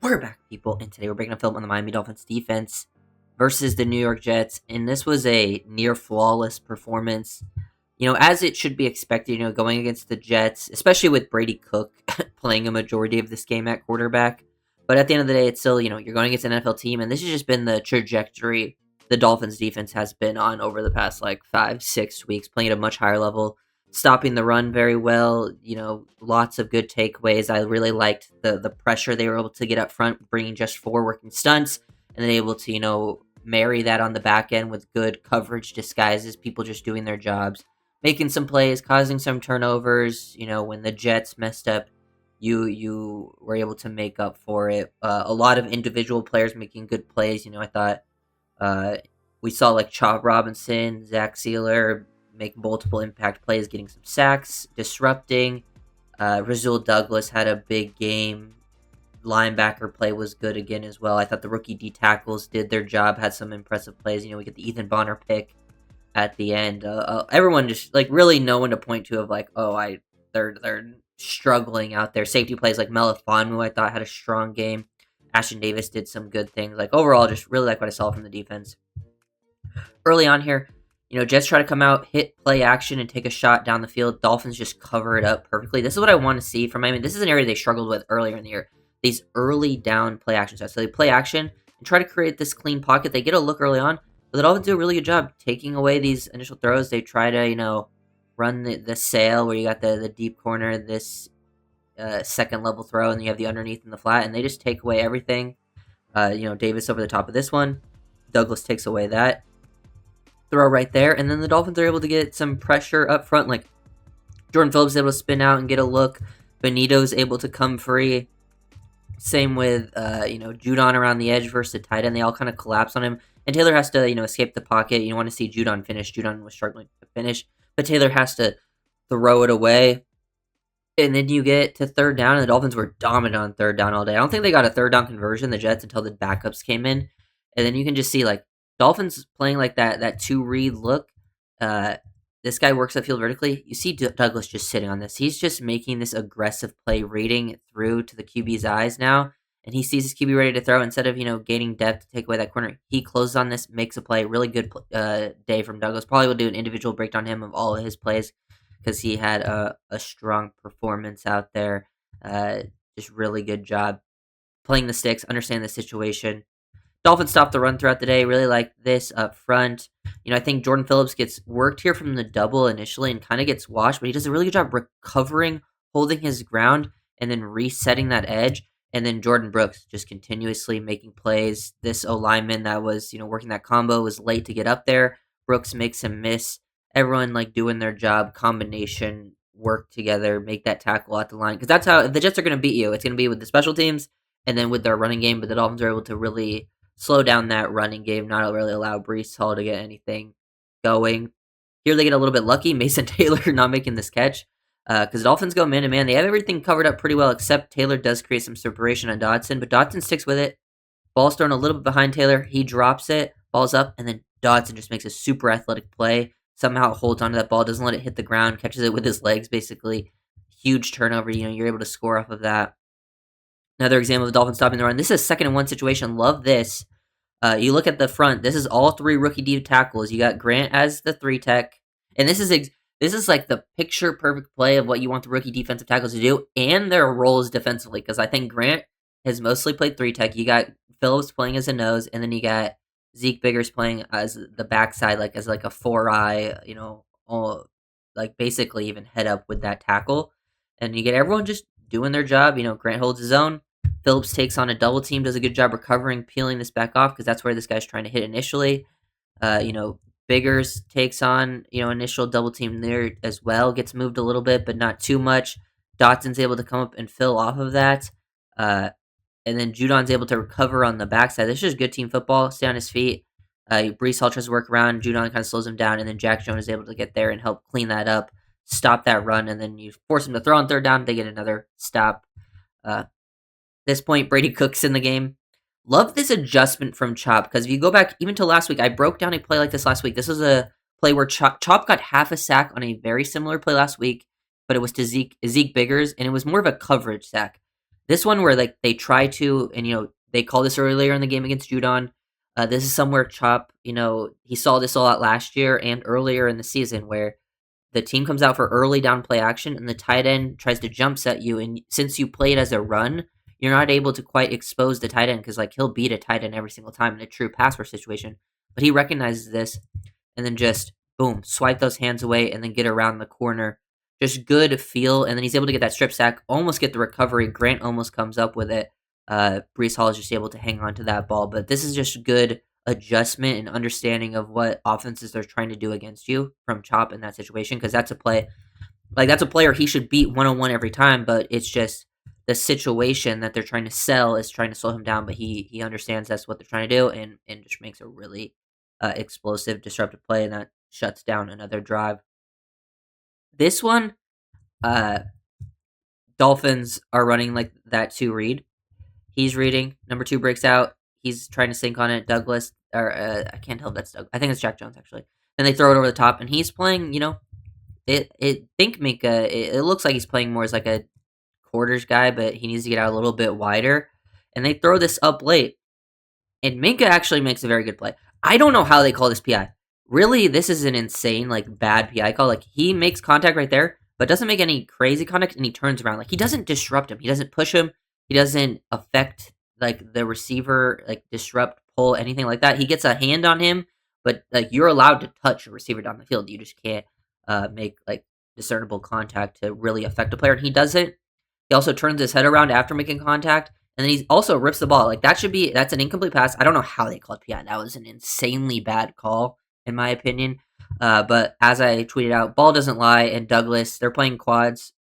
We're back, people, and today we're breaking a film on the Miami Dolphins defense versus the New York Jets, and this was a near flawless performance. As it should be expected, going against the Jets, especially with Brady Cook playing a majority of this game at quarterback. But at the end of the day, it's still, you're going against an NFL team, and this has just been the trajectory the Dolphins defense has been on over the past, 5, 6 weeks, playing at a much higher level, stopping the run very well. Lots of good takeaways. I really liked the pressure they were able to get up front, bringing just 4 working stunts, and then able to marry that on the back end with good coverage disguises, people just doing their jobs, making some plays, causing some turnovers. When the Jets messed up, you were able to make up for it. A lot of individual players making good plays. I thought uh, we saw Chop Robinson, Zach Sealer make multiple impact plays, getting some sacks, disrupting. Rasul Douglas had a big game. Linebacker play was good again as well. I thought the rookie D tackles did their job, had some impressive plays. We get the Ethan Bonner pick at the end. Everyone just really no one to point to of they're struggling out there. Safety plays like Melifonwu I thought had a strong game. Ashton Davis did some good things. Overall, just really like what I saw from the defense. Early on here, Jets try to come out, hit play action, and take a shot down the field. Dolphins just cover it up perfectly. This is what I want to see from Miami. This is an area they struggled with earlier in the year. These early down play action shots. So they play action and try to create this clean pocket. They get a look early on, but the Dolphins do a really good job taking away these initial throws. They try to, run the sail where you got the deep corner, this second level throw, and you have the underneath and the flat, and they just take away everything. Davis over the top of this one. Douglas takes away that throw right there, and then the Dolphins are able to get some pressure up front. Jordan Phillips is able to spin out and get a look. Benito's able to come free. Same with Judon around the edge versus the tight end. They all kind of collapse on him, and Taylor has to escape the pocket. You want to see Judon finish. Judon was struggling to finish, but Taylor has to throw it away. And then you get to third down, and the Dolphins were dominant on third down all day. I don't think they got a third down conversion, the Jets, until the backups came in. And then you can just see Dolphins playing that two read look. This guy works upfield vertically. You see Douglas just sitting on this. He's just making this aggressive play, reading it through to the QB's eyes now, and he sees his QB ready to throw. Instead of gaining depth to take away that corner, he closes on this, makes a play. Really good day from Douglas. Probably will do an individual breakdown on him of all of his plays because he had a strong performance out there. Just really good job playing the sticks, understanding the situation. Dolphins stopped the run throughout the day. Really like this up front. I think Jordan Phillips gets worked here from the double initially and kind of gets washed, but he does a really good job recovering, holding his ground, and then resetting that edge. And then Jordan Brooks just continuously making plays. This O-lineman that was, working that combo was late to get up there. Brooks makes him miss. Everyone doing their job, combination, work together, make that tackle at the line. Because that's how, if the Jets are going to beat you, it's going to be with the special teams and then with their running game. But the Dolphins are able to really slow down that running game, not really allow Breece Hall to get anything going. Here they get a little bit lucky. Mason Taylor not making this catch because the Dolphins go man to man. They have everything covered up pretty well, except Taylor does create some separation on Dodson, but Dodson sticks with it. Ball's thrown a little bit behind Taylor. He drops it, ball's up, and then Dodson just makes a super athletic play. Somehow holds onto that ball, doesn't let it hit the ground, catches it with his legs, basically. Huge turnover. You're able to score off of that. Another example of the Dolphins stopping the run. This is a 2nd-and-1 situation. Love this. You look at the front. This is all 3 rookie D tackles. You got Grant as the 3 tech, and this is the picture perfect play of what you want the rookie defensive tackles to do and their roles defensively. Because I think Grant has mostly played 3 tech. You got Phillips playing as a nose, and then you got Zeke Biggers playing as the backside, as a 4-eye. Basically even head up with that tackle, and you get everyone just doing their job. Grant holds his own. Phillips takes on a double team, does a good job recovering, peeling this back off because that's where this guy's trying to hit initially. Biggers takes on, initial double team there as well, gets moved a little bit, but not too much. Dotson's able to come up and fill off of that. And then Judon's able to recover on the backside. This is just good team football, stay on his feet. Breece Hall tries to work around, Judon kind of slows him down, and then Jack Jones is able to get there and help clean that up, stop that run, and then you force him to throw on third down, they get another stop. This point, Brady Cook's in the game. Love this adjustment from Chop, because if you go back even to last week, I broke down a play like this last week. This was a play where Chop got half a sack on a very similar play last week, but it was to Zeke Biggers, and it was more of a coverage sack. This one where like they try to, and they call this earlier in the game against Judon. This is somewhere Chop, he saw this a lot last year and earlier in the season where the team comes out for early down play action and the tight end tries to jump set you. And since you play it as a run, you're not able to quite expose the tight end because like he'll beat a tight end every single time in a true pass rush situation. But he recognizes this and then just boom, swipe those hands away and then get around the corner. Just good feel, and then he's able to get that strip sack, almost get the recovery. Grant almost comes up with it. Brees Hall is just able to hang on to that ball, but this is just good adjustment and understanding of what offenses are trying to do against you from Chop in that situation, because that's a play, like that's a player he should beat 1-on-1 every time, but it's just the situation that they're trying to sell is trying to slow him down, but he understands that's what they're trying to do, and just makes a really explosive, disruptive play, and that shuts down another drive. This one, uh, Dolphins are running like that 2 read. He's reading. Number 2 breaks out. He's trying to sink on it. Douglas, or I can't tell if that's Doug. I think it's Jack Jones actually. Then they throw it over the top, and he's playing. Think Minka. It looks like he's playing more as like a quarters guy, but he needs to get out a little bit wider. And they throw this up late, and Minka actually makes a very good play. I don't know how they call this PI. Really, this is an insane, like, bad PI call. Like, he makes contact right there, but doesn't make any crazy contact, and he turns around. Like, he doesn't disrupt him. He doesn't push him. He doesn't affect, like, the receiver, like, disrupt, pull, anything like that. He gets a hand on him, but, like, you're allowed to touch a receiver down the field. You just can't make, like, discernible contact to really affect a player, and he doesn't. He also turns his head around after making contact, and then he also rips the ball. Like, that's an incomplete pass. I don't know how they called PI. That was an insanely bad call, in my opinion. But as I tweeted out, ball doesn't lie, and Douglas, they're playing quads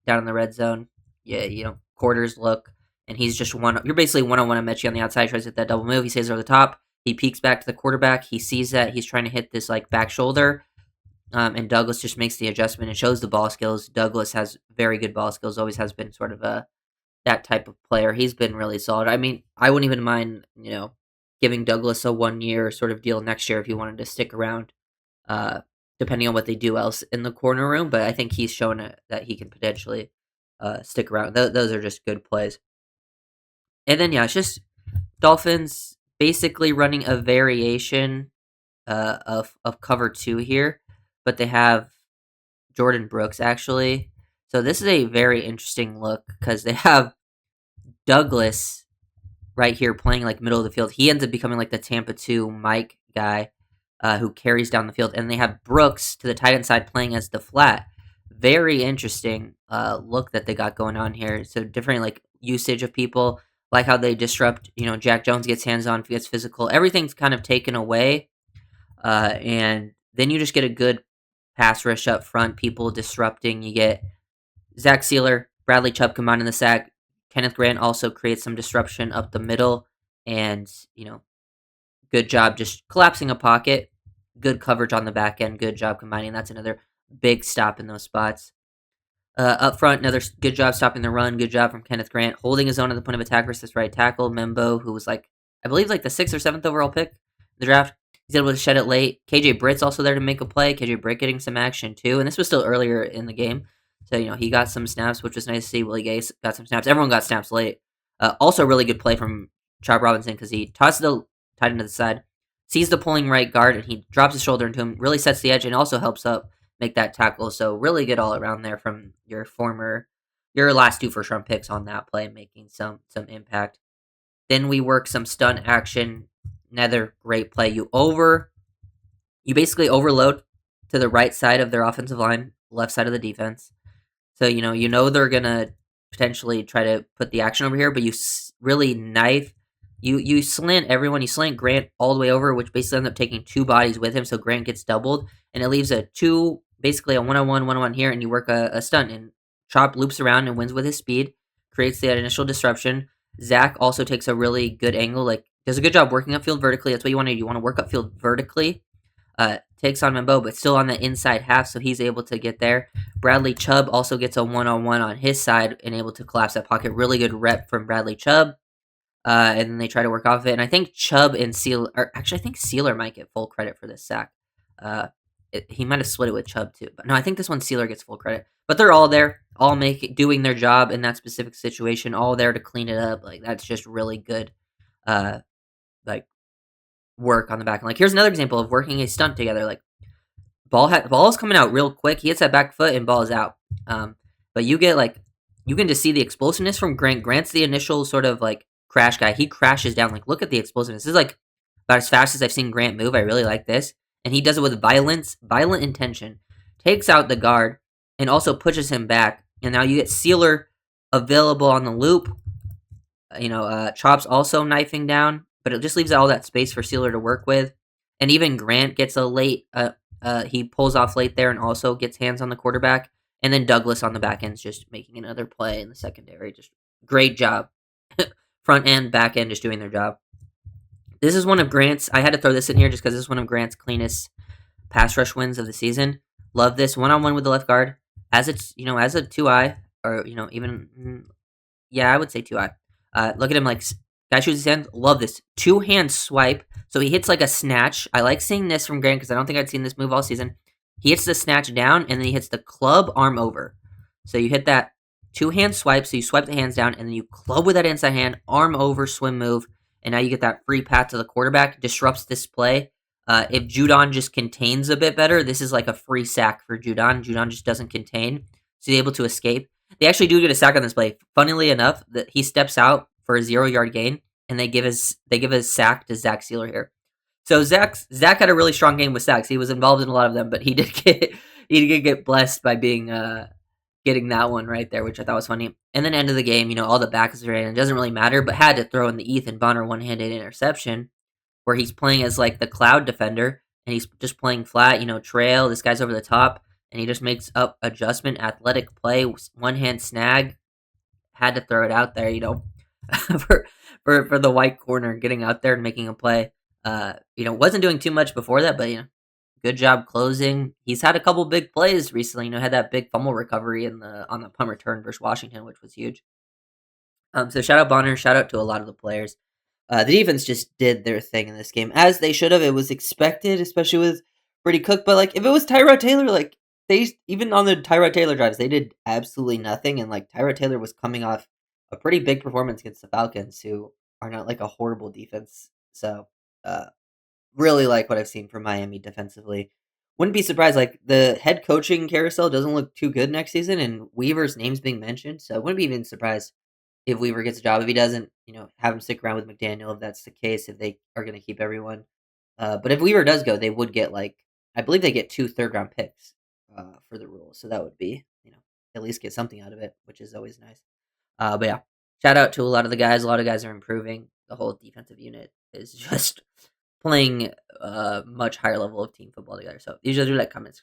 down in the red zone. Yeah, quarters look, and he's just you're basically one-on-one at Mechie on the outside, tries to hit that double move. He stays over the top. He peeks back to the quarterback. He sees that. He's trying to hit this, like, back shoulder. And Douglas just makes the adjustment and shows the ball skills. Douglas has very good ball skills, always has been sort of that type of player. He's been really solid. I mean, I wouldn't even mind, giving Douglas a 1-year sort of deal next year if he wanted to stick around, depending on what they do else in the corner room. But I think he's shown that he can potentially stick around. Those are just good plays. And then, it's just Dolphins basically running a variation of cover 2 here, but they have Jordan Brooks actually. So this is a very interesting look because they have Douglas right here playing like middle of the field. He ends up becoming like the Tampa 2 Mike guy who carries down the field. And they have Brooks to the tight end side playing as the flat. Very interesting look that they got going on here. So different like usage of people, like how they disrupt, Jack Jones gets hands on, gets physical. Everything's kind of taken away. And then you just get a good pass rush up front, people disrupting. You get Zach Sealer, Bradley Chubb combined in the sack. Kenneth Grant also creates some disruption up the middle, and good job just collapsing a pocket. Good coverage on the back end. Good job combining. That's another big stop in those spots. Up front, another good job stopping the run. Good job from Kenneth Grant, holding his own at the point of attack versus right tackle. Membo, who was I believe the 6th or 7th overall pick in the draft. He's able to shed it late. KJ Britt's also there to make a play. KJ Britt getting some action too, and this was still earlier in the game. So, he got some snaps, which was nice to see. Willie Gay got some snaps. Everyone got snaps late. Also, really good play from Chop Robinson because he tosses the tight end to the side, sees the pulling right guard, and he drops his shoulder into him, really sets the edge, and also helps up make that tackle. So, really good all around there from your last 2 first-round picks on that play, making some impact. Then we work some stunt action. Another great play. You basically overload to the right side of their offensive line, left side of the defense. So, they're going to potentially try to put the action over here, but you really knife. You slant everyone. You slant Grant all the way over, which basically ends up taking 2 bodies with him, so Grant gets doubled, and it leaves basically a one-on-one here, and you work a stunt, and Chop loops around and wins with his speed, creates that initial disruption. Zach also takes a really good angle, does a good job working upfield vertically. That's what you want to do. You want to work upfield vertically. Takes on Membo, but still on the inside half, so he's able to get there. Bradley Chubb also gets a one-on-one on his side and able to collapse that pocket. Really good rep from Bradley Chubb. And then they try to work off it. And I think Chubb and Sealer, or actually I think Sealer might get full credit for this sack. He might have split it with Chubb too, but no, I think this one Sealer gets full credit. But they're all there, all doing their job in that specific situation, all there to clean it up. Like that's just really good, uh, like work on the back. And like here's another example of working a stunt together. Like ball is coming out real quick. He hits that back foot and ball is out. But you can just see the explosiveness from Grant. Grant's the initial sort of like crash guy. He crashes down. Like look at the explosiveness. This is like about as fast as I've seen Grant move. I really like this, and he does it with violent intention. Takes out the guard and also pushes him back. And now you get Sealer available on the loop. Chop's also knifing down, but it just leaves all that space for Sealer to work with. And even Grant gets a late. He pulls off late there and also gets hands on the quarterback. And then Douglas on the back end is just making another play in the secondary. Just great job. Front end, back end, just doing their job. This is one of Grant's. I had to throw this in here just because this is one of Grant's cleanest pass rush wins of the season. Love this one-on-one with the left guard. As as a 2-eye, or I would say 2-eye. Look at him like guy shoots his hand. Love this 2-hand swipe. So he hits like a snatch. I like seeing this from Grant because I don't think I'd seen this move all season. He hits the snatch down and then he hits the club arm over. So you hit that 2-hand swipe. So you swipe the hands down and then you club with that inside hand, arm over swim move, and now you get that free path to the quarterback. Disrupts this play. If Judon just contains a bit better, this is like a free sack for Judon. Judon just doesn't contain, so he's able to escape. They actually do get a sack on this play. Funnily enough, that he steps out for a 0-yard gain, and they give a sack to Zach Sealer here. So Zach had a really strong game with sacks. He was involved in a lot of them, but he did get blessed by being getting that one right there, which I thought was funny. And then end of the game, all the backs are in. It doesn't really matter, but had to throw in the Ethan Bonner one-handed interception, where he's playing as like the cloud defender and he's just playing flat, trail. This guy's over the top and he just makes up adjustment, athletic play, one hand snag. Had to throw it out there, for the white corner getting out there and making a play. Wasn't doing too much before that, but good job closing. He's had a couple big plays recently. Had that big fumble recovery on the punt return versus Washington, which was huge. So shout out Bonner, shout out to a lot of the players. The defense just did their thing in this game, as they should have. It was expected, especially with Brady Cook. But like, if it was Tyrod Taylor, like even on the Tyrod Taylor drives, they did absolutely nothing. And like Tyrod Taylor was coming off a pretty big performance against the Falcons, who are not like a horrible defense. So really like what I've seen from Miami defensively. Wouldn't be surprised. Like the head coaching carousel doesn't look too good next season, and Weaver's name's being mentioned, so I wouldn't be even surprised if Weaver gets a job. If he doesn't, have him stick around with McDaniel if that's the case, if they are going to keep everyone. But if Weaver does go, they would get I believe they get 2 third-round picks for the rule. So that would be, at least get something out of it, which is always nice. But yeah, shout out to a lot of the guys. A lot of guys are improving. The whole defensive unit is just playing a much higher level of team football together. So usually do like comments.